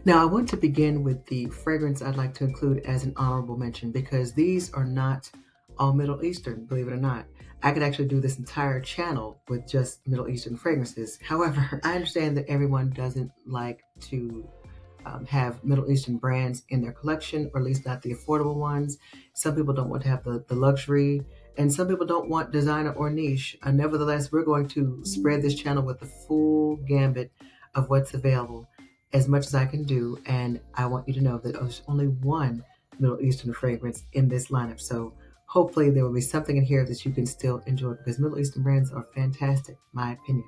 Now, I want to begin with the fragrance I'd like to include as an honorable mention because these are not all Middle Eastern, believe it or not. I could actually do this entire channel with just Middle Eastern fragrances. However, I understand that everyone doesn't like to have Middle Eastern brands in their collection, or at least not the affordable ones. Some people don't want to have the luxury, and some people don't want designer or niche. Nevertheless, we're going to spread this channel with the full gambit of what's available as much as I can do. And I want you to know that there's only one Middle Eastern fragrance in this lineup. So hopefully there will be something in here that you can still enjoy because Middle Eastern brands are fantastic, my opinion.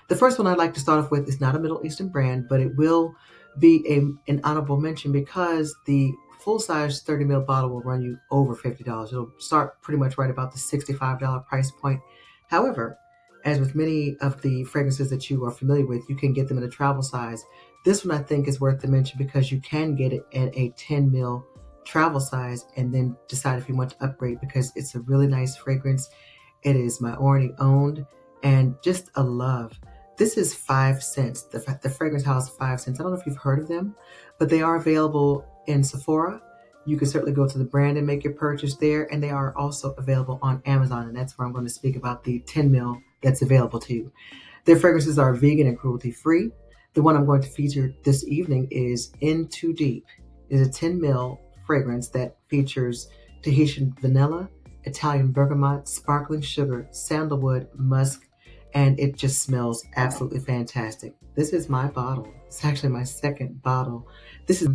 The first one I'd like to start off with is not a Middle Eastern brand, but it will be an honorable mention because the full-size 30 ml bottle will run you over $50. It'll start pretty much right about the $65 price point. However, as with many of the fragrances that you are familiar with, you can get them in a travel size. This one I think is worth the mention because you can get it at a 10 ml travel size and then decide if you want to upgrade because it's a really nice fragrance. It is my already owned and just a love. This is 5 Sens, the fragrance house 5 Sens. I don't know if you've heard of them, but they are available in Sephora. You can certainly go to the brand and make your purchase there, and they are also available on Amazon, and that's where I'm going to speak about the 10 ml that's available to you. Their fragrances are vegan and cruelty-free. The one I'm going to feature this evening is In Too Deep. It's a 10 ml fragrance that features Tahitian vanilla, Italian bergamot, sparkling sugar, sandalwood, musk, and it just smells absolutely fantastic. This is my bottle. It's actually my second bottle. This is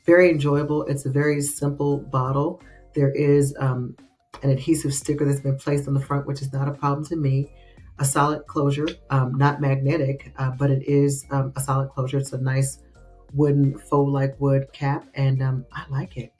very enjoyable. It's a very simple bottle. There is an adhesive sticker that's been placed on the front, which is not a problem to me. A solid closure, not magnetic, but it is a solid closure. It's a nice wooden faux-like wood cap, and I like it.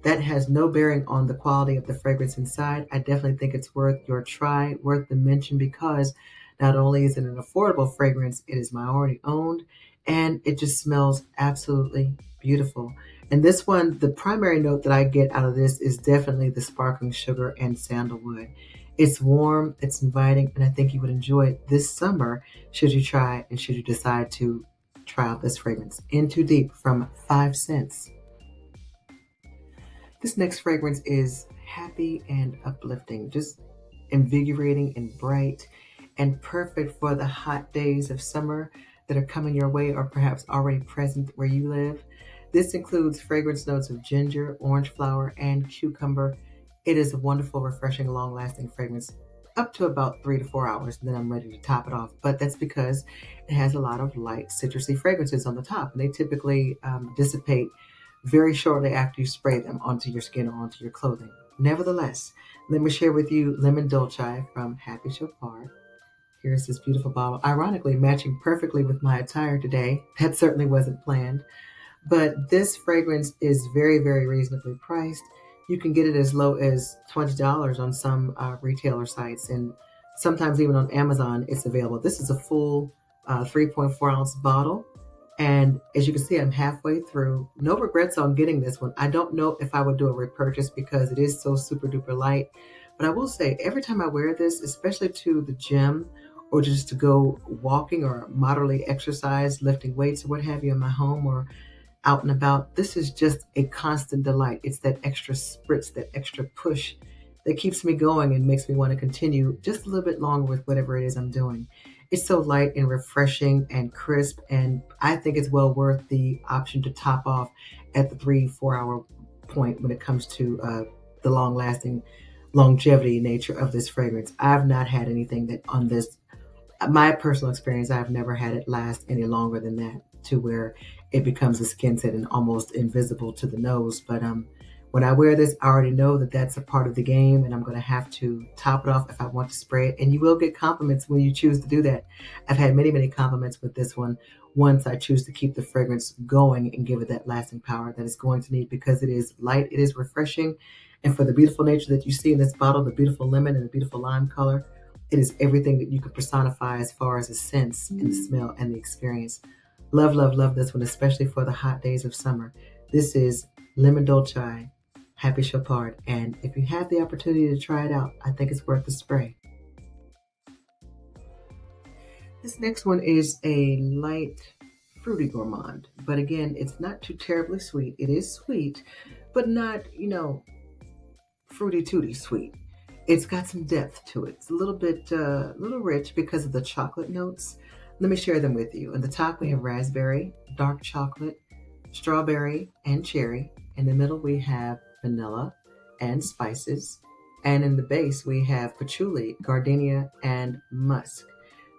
That has no bearing on the quality of the fragrance inside. I definitely think it's worth your try, worth the mention, because not only is it an affordable fragrance, it is my already owned, and it just smells absolutely beautiful. And this one, the primary note that I get out of this is definitely the sparkling sugar and sandalwood. It's warm, it's inviting, and I think you would enjoy it this summer should you try and should you decide to try out this fragrance. In Too Deep from 5 Sens. This next fragrance is happy and uplifting, just invigorating and bright and perfect for the hot days of summer that are coming your way or perhaps already present where you live. This includes fragrance notes of ginger, orange flower, and cucumber. It is a wonderful, refreshing, long-lasting fragrance up to about 3 to 4 hours, and then I'm ready to top it off. But that's because it has a lot of light citrusy fragrances on the top, and they typically dissipate very shortly after you spray them onto your skin or onto your clothing. Nevertheless, let me share with you Lemon Dulchi from Happy Choppard. Here's this beautiful bottle, ironically matching perfectly with my attire today. That certainly wasn't planned. But this fragrance is very, very reasonably priced. You can get it as low as $20 on some retailer sites, and sometimes even on Amazon it's available. This is a full 3.4 ounce bottle. And as you can see, I'm halfway through. No regrets on getting this one. I don't know if I would do a repurchase because it is so super duper light. But I will say, every time I wear this, especially to the gym or just to go walking or moderately exercise, lifting weights or what have you in my home or out and about, this is just a constant delight. It's that extra spritz, that extra push that keeps me going and makes me want to continue just a little bit longer with whatever it is I'm doing. It's so light and refreshing and crisp, and I think it's well worth the option to top off at the 3 4 hour point when it comes to the long-lasting longevity nature of this fragrance. I've not had anything that on this, my personal experience, I've never had it last any longer than that to where it becomes a skin set and almost invisible to the nose. But when I wear this, I already know that that's a part of the game, and I'm going to have to top it off if I want to spray it. And you will get compliments when you choose to do that. I've had many, many compliments with this one once I choose to keep the fragrance going and give it that lasting power that it's going to need, because it is light, it is refreshing, and for the beautiful nature that you see in this bottle, the beautiful lemon and the beautiful lime color, it is everything that you could personify as far as the sense and the smell and the experience. Love, love, love this one, especially for the hot days of summer. This is Lemon Dolce, Happy Choppard, and if you have the opportunity to try it out, I think it's worth the spray. This next one is a light fruity gourmand. But again, it's not too terribly sweet. It is sweet, but not, fruity tooty sweet. It's got some depth to it. It's a little bit, little rich because of the chocolate notes. Let me share them with you. In the top, we have raspberry, dark chocolate, strawberry, and cherry. In the middle, we have vanilla and spices. And in the base, we have patchouli, gardenia, and musk.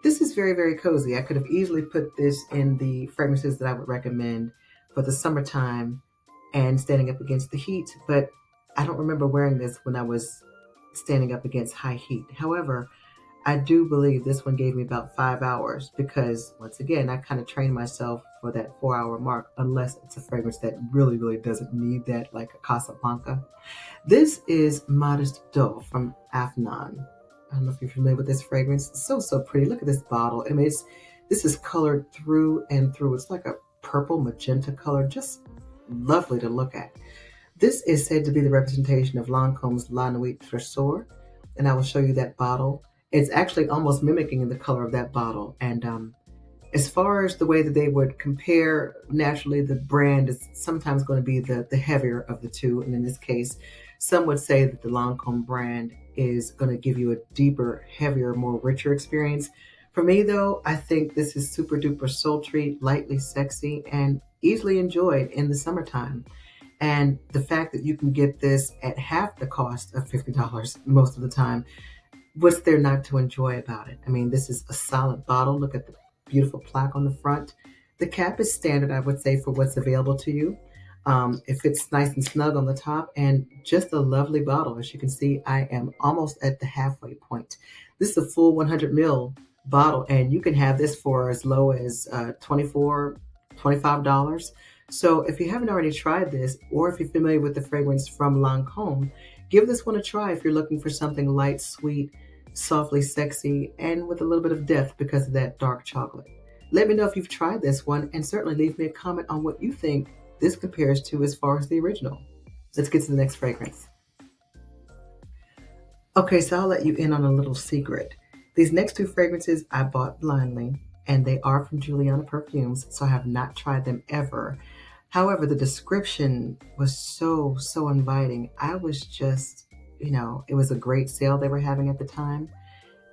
This is very, very cozy. I could have easily put this in the fragrances that I would recommend for the summertime and standing up against the heat, but I don't remember wearing this when I was standing up against high heat. However, I do believe this one gave me about 5 hours because, once again, I kind of trained myself for that 4 hour mark, unless it's a fragrance that really, really doesn't need that, like a Casablanca. This is Modest Doe from Afnan. I don't know if you're familiar with this fragrance. It's so, so pretty. Look at this bottle. I mean, this is colored through and through. It's like a purple magenta color, just lovely to look at. This is said to be the representation of Lancome's La Nuit Trésor, and I will show you that bottle. It's actually almost mimicking the color of that bottle. And as far as the way that they would compare, naturally, the brand is sometimes going to be the heavier of the two. And in this case, some would say that the Lancome brand is going to give you a deeper, heavier, more richer experience. For me, though, I think this is super duper sultry, lightly sexy, and easily enjoyed in the summertime. And the fact that you can get this at half the cost of $50 most of the time, what's there not to enjoy about it? I mean, this is a solid bottle. Look at the beautiful plaque on the front. The cap is standard, I would say, for what's available to you. It fits nice and snug on the top, and just a lovely bottle. As you can see, I am almost at the halfway point. This is a full 100 ml bottle, and you can have this for as low as $24, $25. So if you haven't already tried this, or if you're familiar with the fragrance from Lancome, give this one a try if you're looking for something light, sweet, softly sexy, and with a little bit of depth because of that dark chocolate. Let me know if you've tried this one, and certainly leave me a comment on what you think this compares to as far as the original. Let's get to the next fragrance. Okay, so I'll let you in on a little secret. These next two fragrances I bought blindly, and they are from Julianna Perfumes, so I have not tried them ever. However, the description was so, so inviting. I was just, it was a great sale they were having at the time,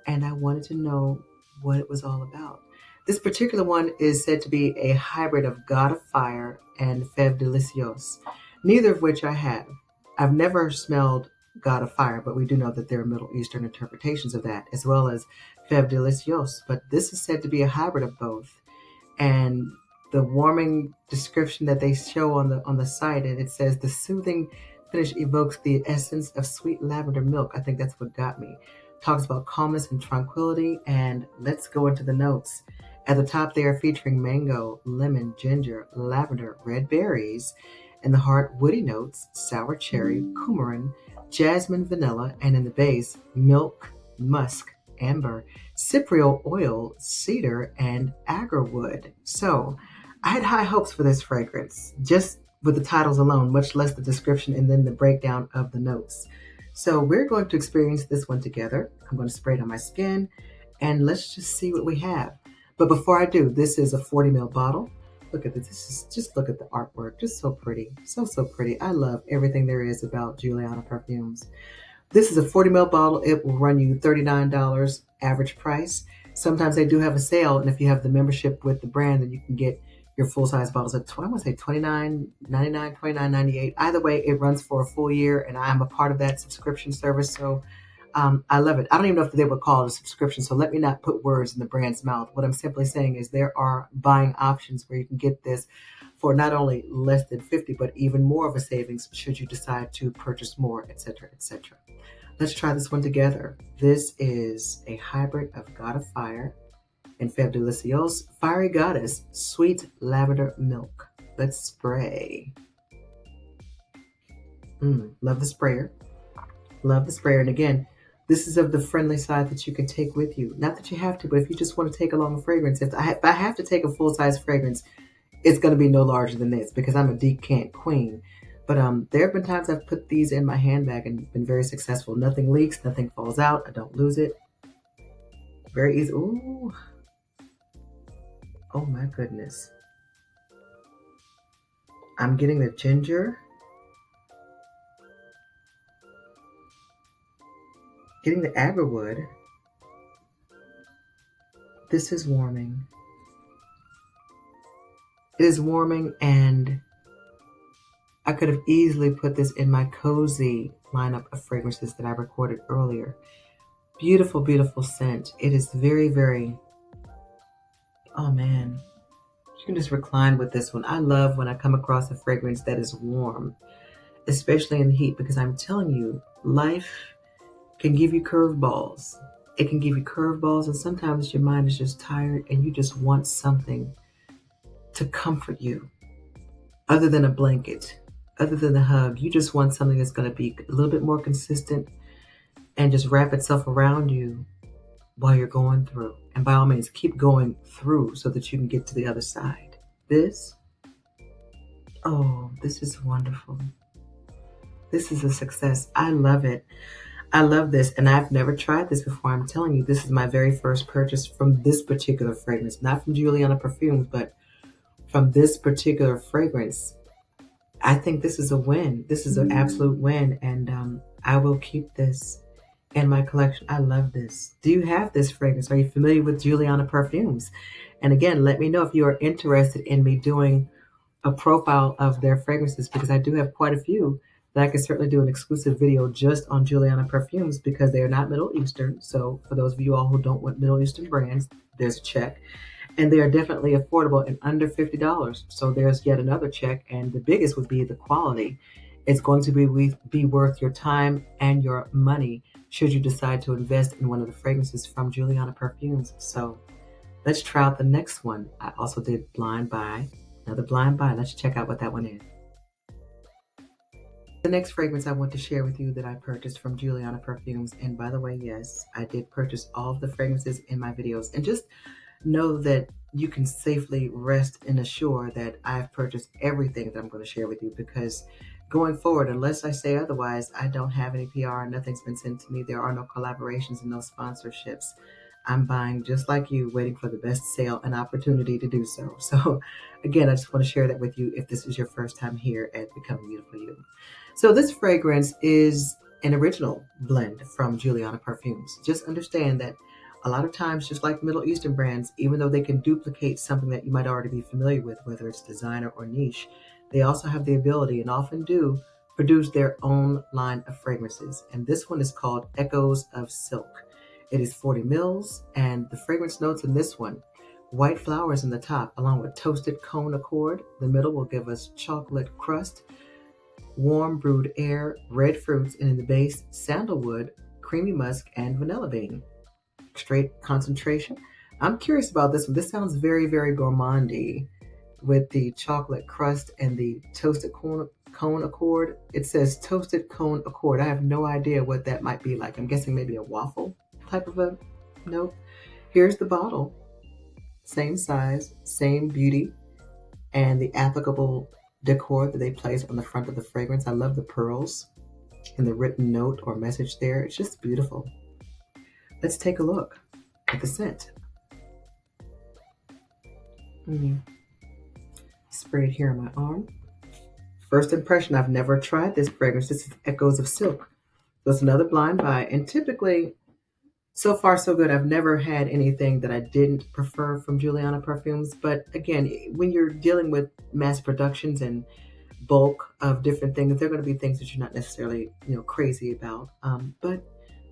and I wanted to know what it was all about. This particular one is said to be a hybrid of God of Fire and Fève Délicieuse, neither of which I have. I've never smelled God of Fire, but we do know that there are Middle Eastern interpretations of that, as well as Fève Délicieuse. But this is said to be a hybrid of both. And the warming description that they show on the site, and it says the soothing finish evokes the essence of sweet lavender milk. I think that's what got me. Talks about calmness and tranquility, and let's go into the notes. At the top, they are featuring mango, lemon, ginger, lavender, red berries, and the heart, woody notes, sour cherry, coumarin, jasmine, vanilla, and in the base, milk, musk, amber, cypriol oil, cedar, and agarwood. So I had high hopes for this fragrance, just with the titles alone, much less the description and then the breakdown of the notes. So we're going to experience this one together. I'm going to spray it on my skin, and let's just see what we have. But before I do, this is a 40 ml bottle. Look at this. Just look at the artwork. Just so pretty. So, so pretty. I love everything there is about Julianna Perfumes. This is a 40 ml bottle. It will run you $39 average price. Sometimes they do have a sale, and if you have the membership with the brand, then you can get your full-size bottles at, I want to say $29.99, $29.98. Either way, it runs for a full year, and I'm a part of that subscription service, so I love it. I don't even know if they would call it a subscription, so let me not put words in the brand's mouth. What I'm simply saying is there are buying options where you can get this for not only less than 50, but even more of a savings should you decide to purchase more, etc., etc. Let's try this one together. This is a hybrid of God of Fire and Fève Délicieuse, Fiery Goddess, Sweet Lavender Milk. Let's spray. Love the sprayer. Love the sprayer. And again, this is of the friendly side that you can take with you. Not that you have to, but if you just want to take along a fragrance, if I have to take a full-size fragrance, it's going to be no larger than this because I'm a decant queen. But there have been times I've put these in my handbag and been very successful. Nothing leaks, nothing falls out. I don't lose it. Very easy. Ooh. Oh my goodness. I'm getting the ginger, getting the agarwood. This is warming. It is warming, and I could have easily put this in my cozy lineup of fragrances that I recorded earlier. Beautiful, beautiful scent. It is very, very, oh man. You can just recline with this one. I love when I come across a fragrance that is warm, especially in the heat, because I'm telling you, life can give you curveballs. It can give you curveballs, and sometimes your mind is just tired and you just want something to comfort you other than a blanket, other than a hug. You just want something that's going to be a little bit more consistent and just wrap itself around you while you're going through. And by all means, keep going through so that you can get to the other side. This, oh, this is wonderful. This is a success. I love it. I love this, and I've never tried this before. I'm telling you, this is my very first purchase from this particular fragrance, not from Julianna Perfumes, but from this particular fragrance. I think this is a win. This is an absolute win, and I will keep this in my collection. I love this. Do you have this fragrance? Are you familiar with Julianna Perfumes? And again, let me know if you are interested in me doing a profile of their fragrances, because I do have quite a few that I can certainly do an exclusive video just on Julianna Perfumes, because they are not Middle Eastern. So for those of you all who don't want Middle Eastern brands, there's a check. And they are definitely affordable and under $50. So there's yet another check. And the biggest would be the quality. It's going to be worth your time and your money should you decide to invest in one of the fragrances from Julianna Perfumes. So let's try out the next one. I also did Blind Buy. Another Blind Buy. Let's check out what that one is. The next fragrance I want to share with you that I purchased from Julianna Perfumes. And by the way, yes, I did purchase all of the fragrances in my videos. And just know that you can safely rest and assure that I've purchased everything that I'm going to share with you, because going forward, unless I say otherwise, I don't have any PR. Nothing's been sent to me. There are no collaborations and no sponsorships. I'm buying just like you, waiting for the best sale and opportunity to do so. So again, I just want to share that with you if this is your first time here at Becoming Beautiful You. So this fragrance is an original blend from Julianna Perfumes. Just understand that a lot of times, just like Middle Eastern brands, even though they can duplicate something that you might already be familiar with, whether it's designer or niche, they also have the ability, and often do, produce their own line of fragrances. And this one is called Echoes of Silk. It is 40 mils, and the fragrance notes in this one: white flowers in the top, along with toasted cone accord. The middle will give us chocolate crust, warm brewed air, red fruits, and in the base, sandalwood, creamy musk, and vanilla bean. Straight concentration. I'm curious about this one. This sounds very, very gourmandy with the chocolate crust and the toasted cone accord. It says toasted cone accord. I have no idea what that might be like. I'm guessing maybe a waffle type of a note. Here's the bottle. Same size, same beauty, and the applicable decor that they place on the front of the fragrance. I love the pearls and the written note or message there. It's just beautiful. Let's take a look at the scent. Spray it here on my arm. First impression, I've never tried this fragrance. This is Echoes of Silk. So it's another blind buy. And typically, so far so good. I've never had anything that I didn't prefer from Julianna Perfumes. But again, when you're dealing with mass productions and bulk of different things, there are going to be things that you're not necessarily, crazy about. But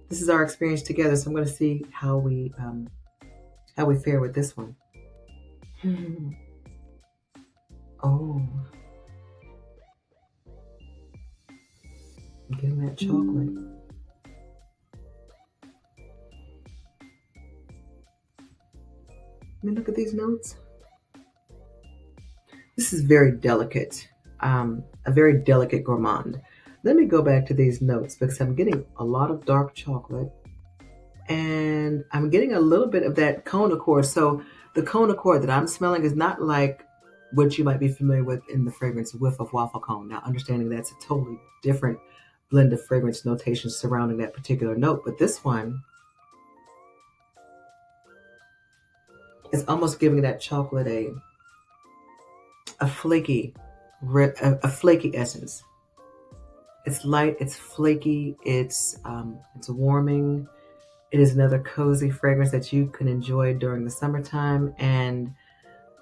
this is our experience together, so I'm going to see how we fare with this one. Oh, I'm getting that chocolate. I mean, look at these notes. This is very delicate, a very delicate gourmand. Let me go back to these notes, because I'm getting a lot of dark chocolate, and I'm getting a little bit of that cone accord. So the cone accord that I'm smelling is not like what you might be familiar with in the fragrance Whiff of Waffle Cone. Now, understanding that's a totally different blend of fragrance notations surrounding that particular note, but this one is almost giving that chocolate a flaky a flaky essence. It's light, it's flaky, it's warming. It is another cozy fragrance that you can enjoy during the summertime. And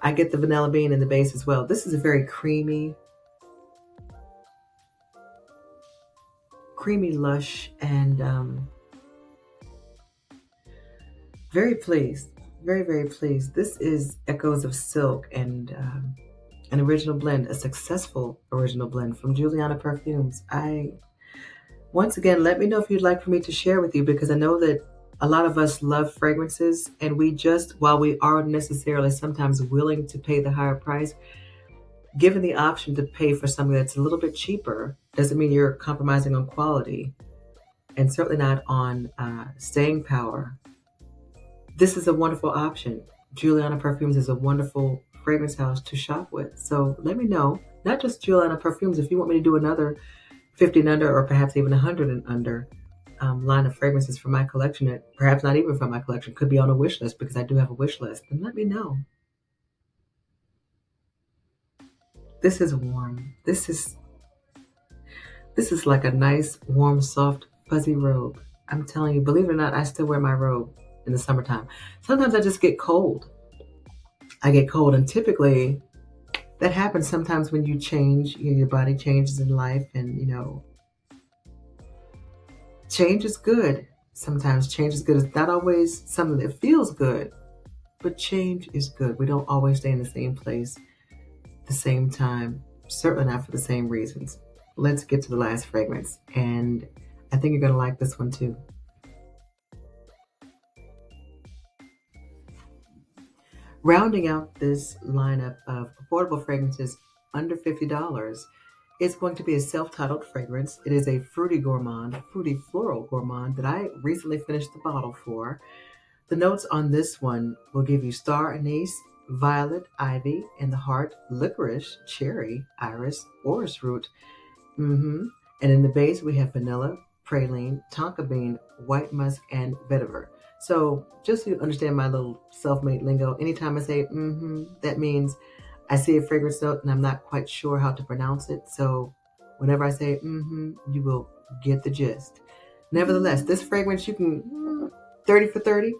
I get the vanilla bean in the base as well. This is a very creamy, lush, and very pleased. Very, very pleased. This is Echoes of Silk and an original blend, a successful original blend from Julianna Perfumes. Once again, let me know if you'd like for me to share with you, because I know that a lot of us love fragrances, and we just, while we aren't necessarily sometimes willing to pay the higher price, given the option to pay for something that's a little bit cheaper doesn't mean you're compromising on quality, and certainly not on staying power. This is a wonderful option. Julianna Perfumes is a wonderful fragrance house to shop with. So let me know, not just Julianna Perfumes, if you want me to do another 50 and under, or perhaps even 100 and under line of fragrances from my collection, that perhaps not even from my collection, could be on a wish list, because I do have a wish list, then let me know. This is warm. This is like a nice, warm, soft, fuzzy robe. I'm telling you, believe it or not, I still wear my robe in the summertime. Sometimes I just get cold. And typically that happens sometimes when you change, your body changes in life, and change is good. Sometimes change is good. It's not always something that feels good, but change is good. We don't always stay in the same place, the same time, certainly not for the same reasons. Let's get to the last fragrance, and I think you're going to like this one too. Rounding out this lineup of affordable fragrances under $50 is going to be a self-titled fragrance. It is a fruity floral gourmand that I recently finished the bottle for. The notes on this one will give you star anise, violet, ivy, and the heart, licorice, cherry, iris, orris root. And in the base, we have vanilla, praline, tonka bean, white musk, and vetiver. So just so you understand my little self-made lingo, anytime I say that means I see a fragrance note and I'm not quite sure how to pronounce it. So whenever I say you will get the gist. Nevertheless, this fragrance, you can 30 for 30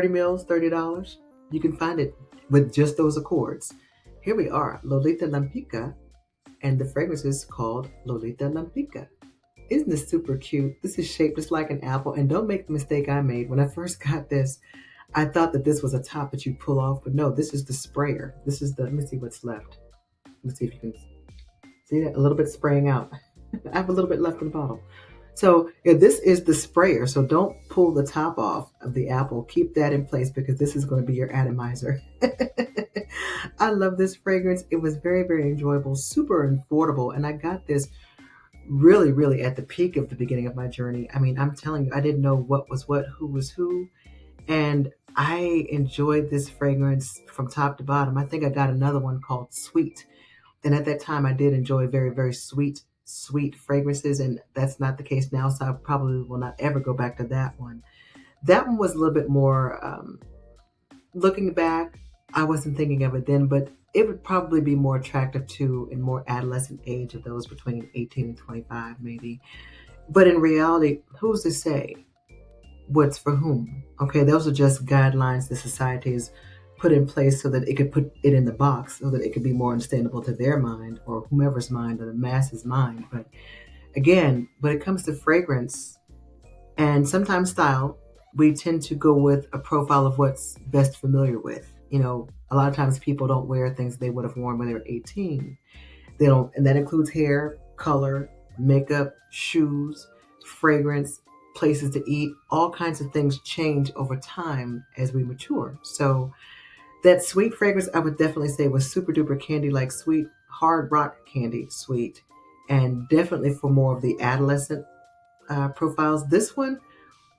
mils, $30. You can find it with just those accords. Here we are, Lolitta Lempicka, and the fragrance is called Lolitta Lempicka. Isn't this super cute? This is shaped just like an apple, and don't make the mistake I made. When I first got this, I thought that this was a top that you pull off, but no, this is the sprayer. This is let me see what's left. Let's see if you can see that, a little bit spraying out. I have a little bit left in the bottle. So this is the sprayer, so don't pull the top off of the apple. Keep that in place, because this is going to be your atomizer. I love this fragrance. It was very, very enjoyable, super affordable, and I got this really, really at the peak of the beginning of my journey. I mean, I'm telling you, I didn't know what was what, who was who, and I enjoyed this fragrance from top to bottom. I think I got another one called Sweet, and at that time I did enjoy very, very sweet fragrances, and that's not the case now, so I probably will not ever go back to that one. That one was a little bit more, looking back, I wasn't thinking of it then, but it would probably be more attractive to a more adolescent age of those between 18 and 25 maybe. But in reality, who's to say what's for whom? Okay, those are just guidelines the society has put in place so that it could put it in the box, so that it could be more understandable to their mind, or whomever's mind, or the masses' mind. But again, when it comes to fragrance and sometimes style, we tend to go with a profile of what's best familiar with. A lot of times people don't wear things they would have worn when they were 18. They don't, and that includes hair, color, makeup, shoes, fragrance, places to eat. All kinds of things change over time as we mature. So that sweet fragrance, I would definitely say, was super duper candy, like sweet, hard rock candy sweet, and definitely for more of the adolescent profiles. This one,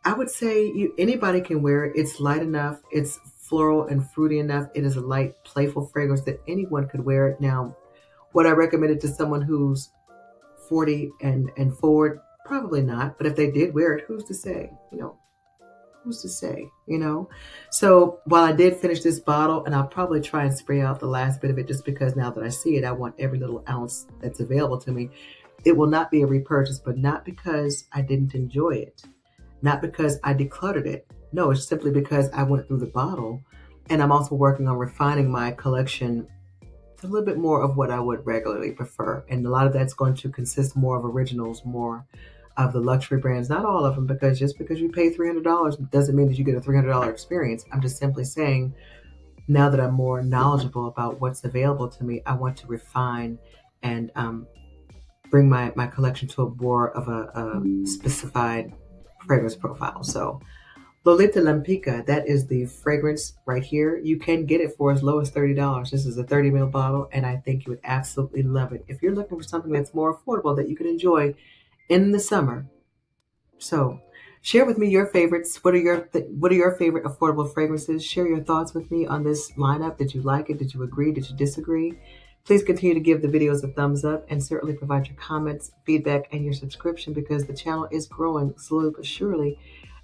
I would say anybody can wear it. It's light enough. It's floral and fruity enough. It is a light, playful fragrance that anyone could wear it. Now, would I recommend it to someone who's 40 and forward? Probably not. But if they did wear it, who's to say? Who's to say, you know? So while I did finish this bottle, and I'll probably try and spray out the last bit of it just because now that I see it, I want every little ounce that's available to me. It will not be a repurchase, but not because I didn't enjoy it, not because I decluttered it. No, it's simply because I went through the bottle, and I'm also working on refining my collection to a little bit more of what I would regularly prefer. And a lot of that's going to consist more of originals, more of the luxury brands, not all of them, because just because you pay $300 doesn't mean that you get a $300 experience. I'm just simply saying, now that I'm more knowledgeable about what's available to me, I want to refine and bring my collection to a more of a specified fragrance profile. So Lolitta Lempicka, that is the fragrance right here. You can get it for as low as $30. This is a 30 ml bottle, and I think you would absolutely love it. If you're looking for something that's more affordable that you can enjoy in the summer. So share with me your favorites. What are your favorite affordable fragrances? Share your thoughts with me on this lineup. Did you like it? Did you agree? Did you disagree? Please continue to give the videos a thumbs up and certainly provide your comments, feedback, and your subscription because the channel is growing slowly but surely.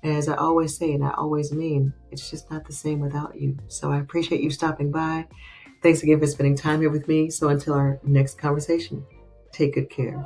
And as I always say, and I always mean, it's just not the same without you. So I appreciate you stopping by. Thanks again for spending time here with me. So until our next conversation, take good care.